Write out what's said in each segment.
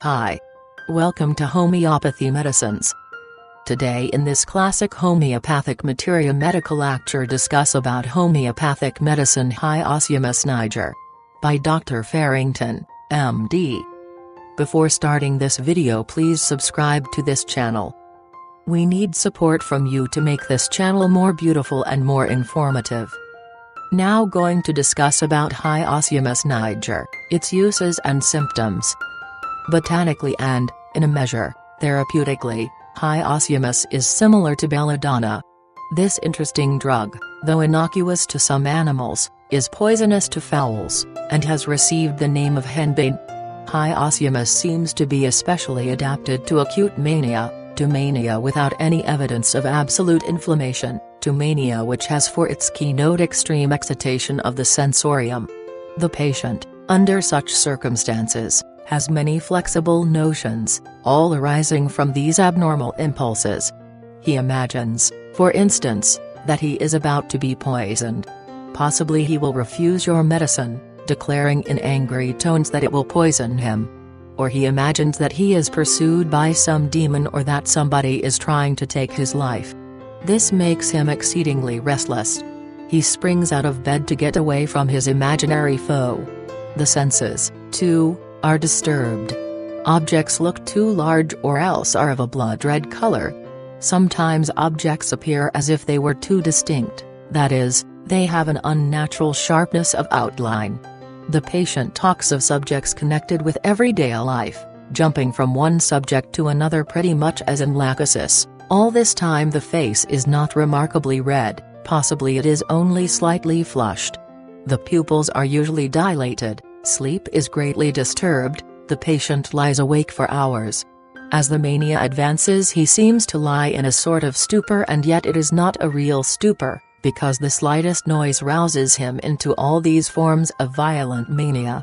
Hi. Welcome to Homeopathy Medicines. Today in this classic Homeopathic Materia Medica lecture discuss about homeopathic medicine Hyoscyamus niger. By Dr. Farrington, MD. Before starting this video, please subscribe to this channel. We need support from you to make this channel more beautiful and more informative. Now going to discuss about Hyoscyamus niger, its uses and symptoms. Botanically and, in a measure, therapeutically, Hyoscyamus is similar to Belladonna. This interesting drug, though innocuous to some animals, is poisonous to fowls, and has received the name of henbane. Hyoscyamus seems to be especially adapted to acute mania, to mania without any evidence of absolute inflammation, to mania which has for its keynote extreme excitation of the sensorium. The patient, under such circumstances, has many flexible notions, all arising from these abnormal impulses. He imagines, for instance, that he is about to be poisoned. Possibly he will refuse your medicine, declaring in angry tones that it will poison him. Or he imagines that he is pursued by some demon or that somebody is trying to take his life. This makes him exceedingly restless. He springs out of bed to get away from his imaginary foe. The senses, too, are disturbed. Objects look too large or else are of a blood-red color. Sometimes objects appear as if they were too distinct, that is, they have an unnatural sharpness of outline. The patient talks of subjects connected with everyday life, jumping from one subject to another pretty much as in lachesis. All this time the face is not remarkably red, possibly it is only slightly flushed. The pupils are usually dilated. Sleep is greatly disturbed, the patient lies awake for hours. As the mania advances he seems to lie in a sort of stupor, and yet it is not a real stupor, because the slightest noise rouses him into all these forms of violent mania.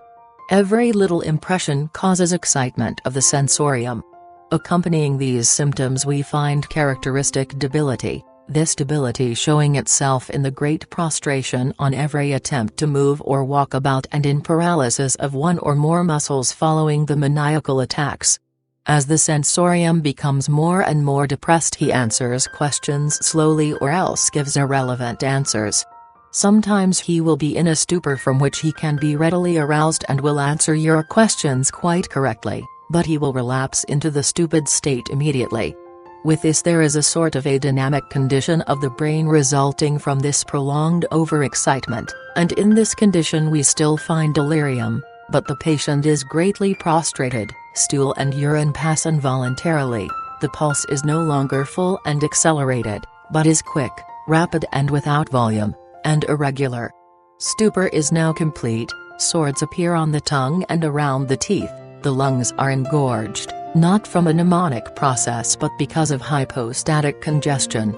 Every little impression causes excitement of the sensorium. Accompanying these symptoms we find characteristic debility. This debility showing itself in the great prostration on every attempt to move or walk about and in paralysis of one or more muscles following the maniacal attacks. As the sensorium becomes more and more depressed he answers questions slowly or else gives irrelevant answers. Sometimes he will be in a stupor from which he can be readily aroused and will answer your questions quite correctly, but he will relapse into the stupid state immediately. With this there is a sort of a dynamic condition of the brain resulting from this prolonged overexcitement, and in this condition we still find delirium, but the patient is greatly prostrated, stool and urine pass involuntarily, the pulse is no longer full and accelerated, but is quick, rapid and without volume, and irregular. Stupor is now complete, sores appear on the tongue and around the teeth, the lungs are engorged. Not from a mnemonic process but because of hypostatic congestion.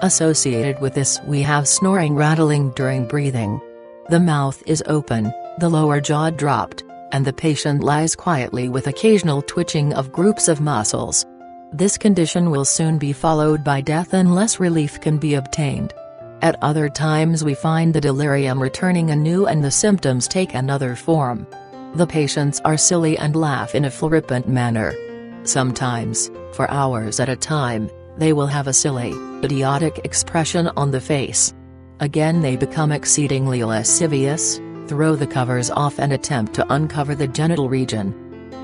Associated with this we have snoring, rattling during breathing. The mouth is open, the lower jaw dropped, and the patient lies quietly with occasional twitching of groups of muscles. This condition will soon be followed by death unless relief can be obtained. At other times we find the delirium returning anew and the symptoms take another form. The patients are silly and laugh in a flippant manner. Sometimes, for hours at a time, they will have a silly, idiotic expression on the face. Again they become exceedingly lascivious, throw the covers off and attempt to uncover the genital region.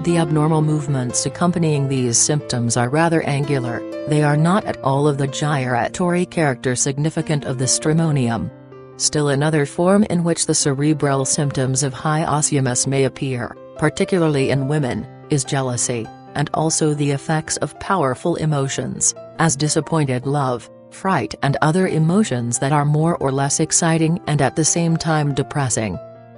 The abnormal movements accompanying these symptoms are rather angular, they are not at all of the gyratory character significant of the stramonium. Still another form in which the cerebral symptoms of Hyoscyamus may appear, particularly in women, is jealousy, and also the effects of powerful emotions, as disappointed love, fright and other emotions that are more or less exciting and at the same time depressing.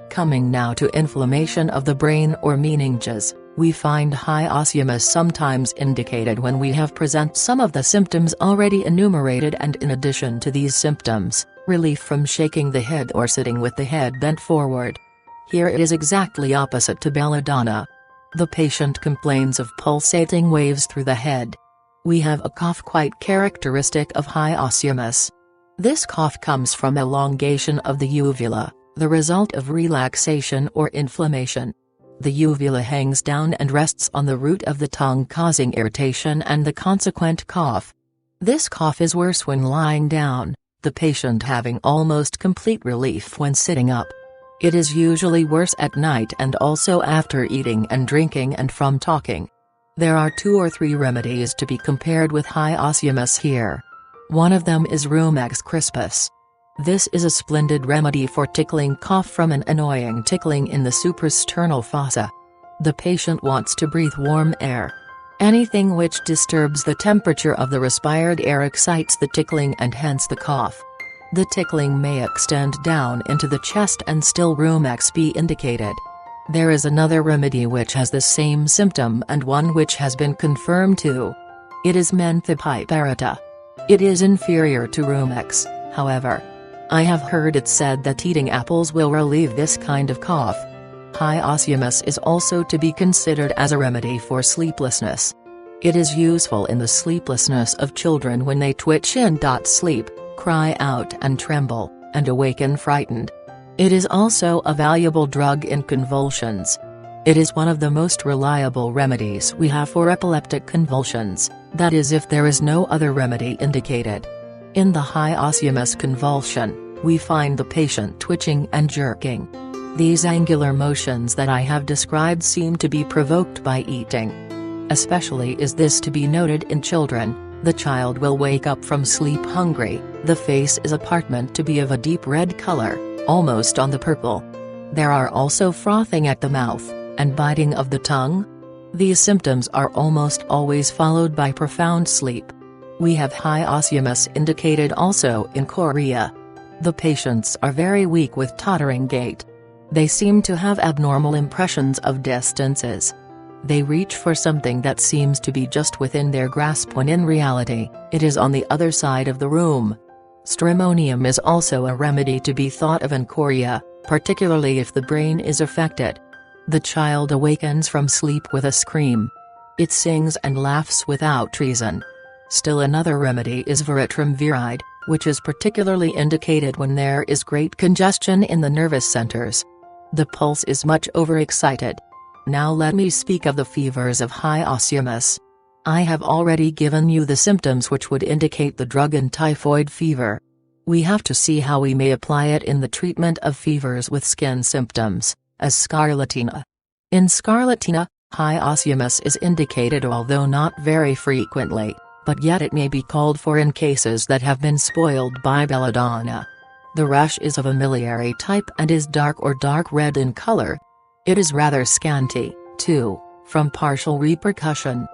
Coming now to inflammation of the brain or meninges, we find Hyoscyamus sometimes indicated when we have present some of the symptoms already enumerated, and in addition to these symptoms, relief from shaking the head or sitting with the head bent forward. Here it is exactly opposite to Belladonna. The patient complains of pulsating waves through the head. We have a cough quite characteristic of Hyoscyamus. This cough comes from elongation of the uvula, the result of relaxation or inflammation. The uvula hangs down and rests on the root of the tongue, causing irritation and the consequent cough. This cough is worse when lying down, the patient having almost complete relief when sitting up. It is usually worse at night and also after eating and drinking and from talking. There are 2 or 3 remedies to be compared with Hyoscyamus here. One of them is Rumex crispus. This is a splendid remedy for tickling cough from an annoying tickling in the suprasternal fossa. The patient wants to breathe warm air. Anything which disturbs the temperature of the respired air excites the tickling and hence the cough. The tickling may extend down into the chest and still Rumex be indicated. There is another remedy which has the same symptom and one which has been confirmed too. It is Menthopiperita. It is inferior to Rumex, however. I have heard it said that eating apples will relieve this kind of cough. Hyoscyamus is also to be considered as a remedy for sleeplessness. It is useful in the sleeplessness of children when they twitch and sleep, cry out and tremble, and awaken frightened. It is also a valuable drug in convulsions. It is one of the most reliable remedies we have for epileptic convulsions, that is if there is no other remedy indicated. In the Hyoscyamus convulsion, we find the patient twitching and jerking. These angular motions that I have described seem to be provoked by eating. Especially is this to be noted in children. The child will wake up from sleep hungry, the face is apparent to be of a deep red color, almost on the purple. There are also frothing at the mouth, and biting of the tongue. These symptoms are almost always followed by profound sleep. We have Hyoscyamus indicated also in chorea. The patients are very weak with tottering gait. They seem to have abnormal impressions of distances. They reach for something that seems to be just within their grasp when in reality, it is on the other side of the room. Stramonium is also a remedy to be thought of in chorea, particularly if the brain is affected. The child awakens from sleep with a scream. It sings and laughs without reason. Still another remedy is Veratrum viride, which is particularly indicated when there is great congestion in the nervous centers. The pulse is much overexcited. Now let me speak of the fevers of Hyoscyamus. I have already given you the symptoms which would indicate the drug in typhoid fever. We have to see how we may apply it in the treatment of fevers with skin symptoms, as scarlatina. In scarlatina, Hyoscyamus is indicated although not very frequently, but yet it may be called for in cases that have been spoiled by Belladonna. The rash is of a miliary type and is dark or dark red in color. It is rather scanty, too, from partial repercussion.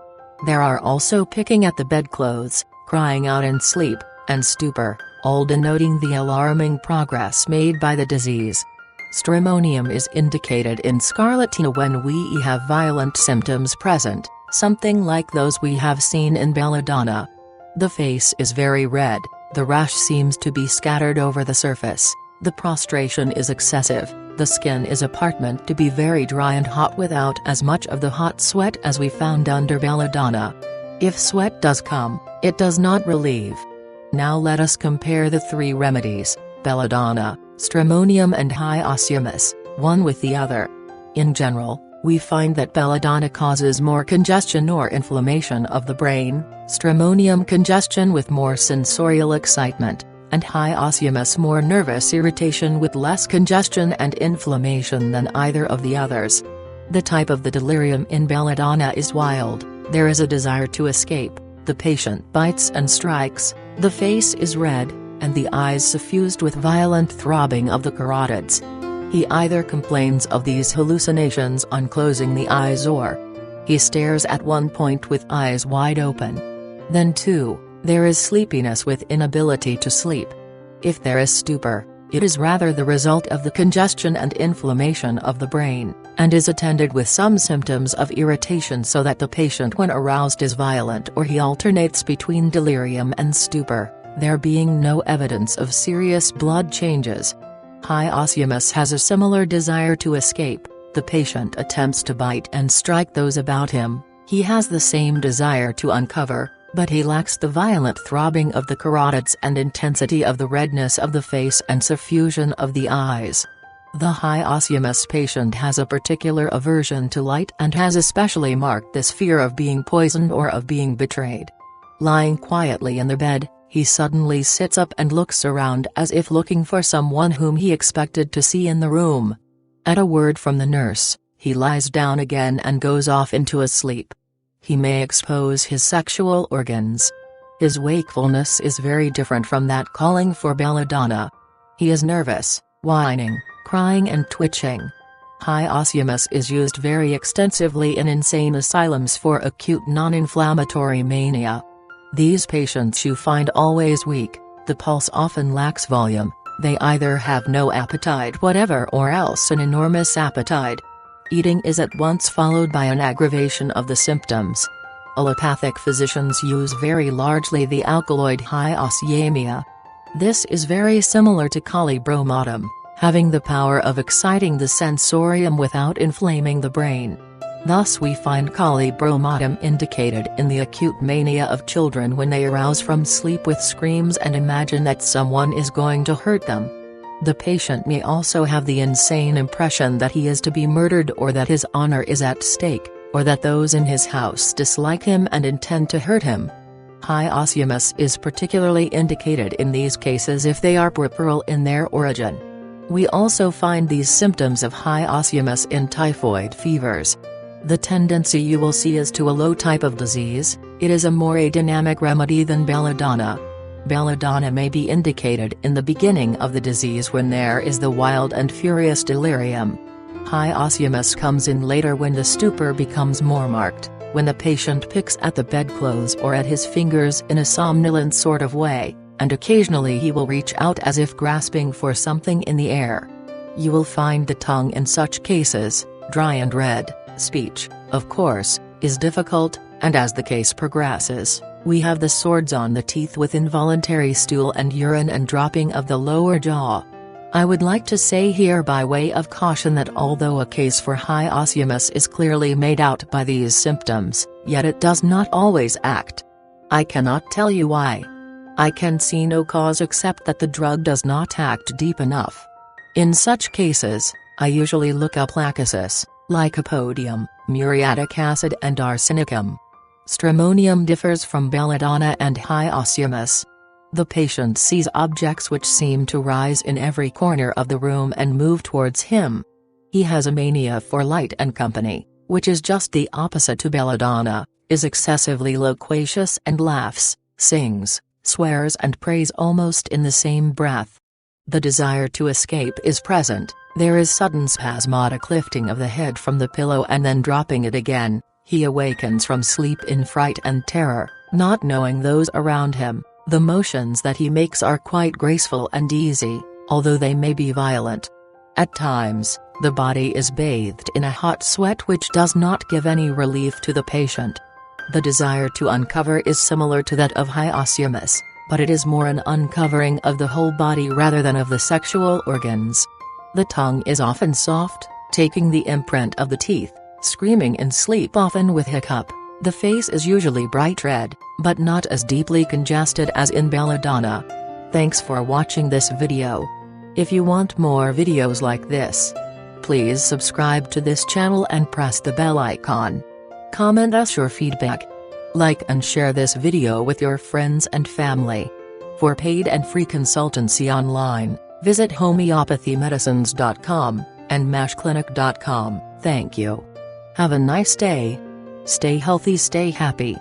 There are also picking at the bedclothes, crying out in sleep, and stupor, all denoting the alarming progress made by the disease. Stramonium is indicated in scarlatina when we have violent symptoms present, something like those we have seen in Belladonna. The face is very red, the rash seems to be scattered over the surface, the prostration is excessive, the skin is apparent to be very dry and hot without as much of the hot sweat as we found under Belladonna. If sweat does come, it does not relieve. Now let us compare the 3 remedies, Belladonna, Stramonium and Hyoscyamus, one with the other. In general, we find that Belladonna causes more congestion or inflammation of the brain, Stramonium congestion with more sensorial excitement, and Hyoscyamus more nervous irritation with less congestion and inflammation than either of the others. The type of the delirium in Belladonna is wild, there is a desire to escape, the patient bites and strikes, the face is red, and the eyes suffused with violent throbbing of the carotids. He either complains of these hallucinations on closing the eyes or he stares at one point with eyes wide open. Then too, there is sleepiness with inability to sleep. If there is stupor, it is rather the result of the congestion and inflammation of the brain, and is attended with some symptoms of irritation so that the patient when aroused is violent or he alternates between delirium and stupor, there being no evidence of serious blood changes. Hyoscyamus has a similar desire to escape, the patient attempts to bite and strike those about him, he has the same desire to uncover, but he lacks the violent throbbing of the carotids and intensity of the redness of the face and suffusion of the eyes. The Hyoscyamus patient has a particular aversion to light and has especially marked this fear of being poisoned or of being betrayed. Lying quietly in the bed, he suddenly sits up and looks around as if looking for someone whom he expected to see in the room. At a word from the nurse, he lies down again and goes off into a sleep. He may expose his sexual organs. His wakefulness is very different from that calling for Belladonna. He is nervous, whining, crying and twitching. Hyoscyamus is used very extensively in insane asylums for acute non-inflammatory mania. These patients you find always weak, the pulse often lacks volume, they either have no appetite whatever or else an enormous appetite. Eating is at once followed by an aggravation of the symptoms. Allopathic physicians use very largely the alkaloid hyoscyamia. This is very similar to colibromatum, having the power of exciting the sensorium without inflaming the brain. Thus we find colibromatum indicated in the acute mania of children when they arouse from sleep with screams and imagine that someone is going to hurt them. The patient may also have the insane impression that he is to be murdered or that his honor is at stake, or that those in his house dislike him and intend to hurt him. Hyoscyamus is particularly indicated in these cases if they are puerperal in their origin. We also find these symptoms of Hyoscyamus in typhoid fevers. The tendency you will see is to a low type of disease. It is a more adynamic remedy than Belladonna. Belladonna may be indicated in the beginning of the disease when there is the wild and furious delirium. Hyoscyamus comes in later when the stupor becomes more marked, when the patient picks at the bedclothes or at his fingers in a somnolent sort of way, and occasionally he will reach out as if grasping for something in the air. You will find the tongue in such cases, dry and red. Speech, of course, is difficult, and as the case progresses, we have the swords on the teeth with involuntary stool and urine and dropping of the lower jaw. I would like to say here by way of caution that although a case for Hyoscyamus is clearly made out by these symptoms, yet it does not always act. I cannot tell you why. I can see no cause except that the drug does not act deep enough. In such cases, I usually look up lachesis, lycopodium, muriatic acid and arsenicum. Stramonium differs from belladonna and Hyoscyamus. The patient sees objects which seem to rise in every corner of the room and move towards him. He has a mania for light and company, which is just the opposite to belladonna, is excessively loquacious and laughs, sings, swears and prays almost in the same breath. The desire to escape is present. There is sudden spasmodic lifting of the head from the pillow and then dropping it again. He awakens from sleep in fright and terror, not knowing those around him. The motions that he makes are quite graceful and easy, although they may be violent. At times, the body is bathed in a hot sweat which does not give any relief to the patient. The desire to uncover is similar to that of Hyoscyamus, but it is more an uncovering of the whole body rather than of the sexual organs. The tongue is often soft, taking the imprint of the teeth, screaming in sleep often with hiccup. The face is usually bright red, but not as deeply congested as in belladonna. Thanks for watching this video. If you want more videos like this, please subscribe to this channel and press the bell icon. Comment us your feedback. Like and share this video with your friends and family. For paid and free consultancy online, visit homeopathymedicines.com and mashclinic.com. Thank you. Have a nice day. Stay healthy, stay happy.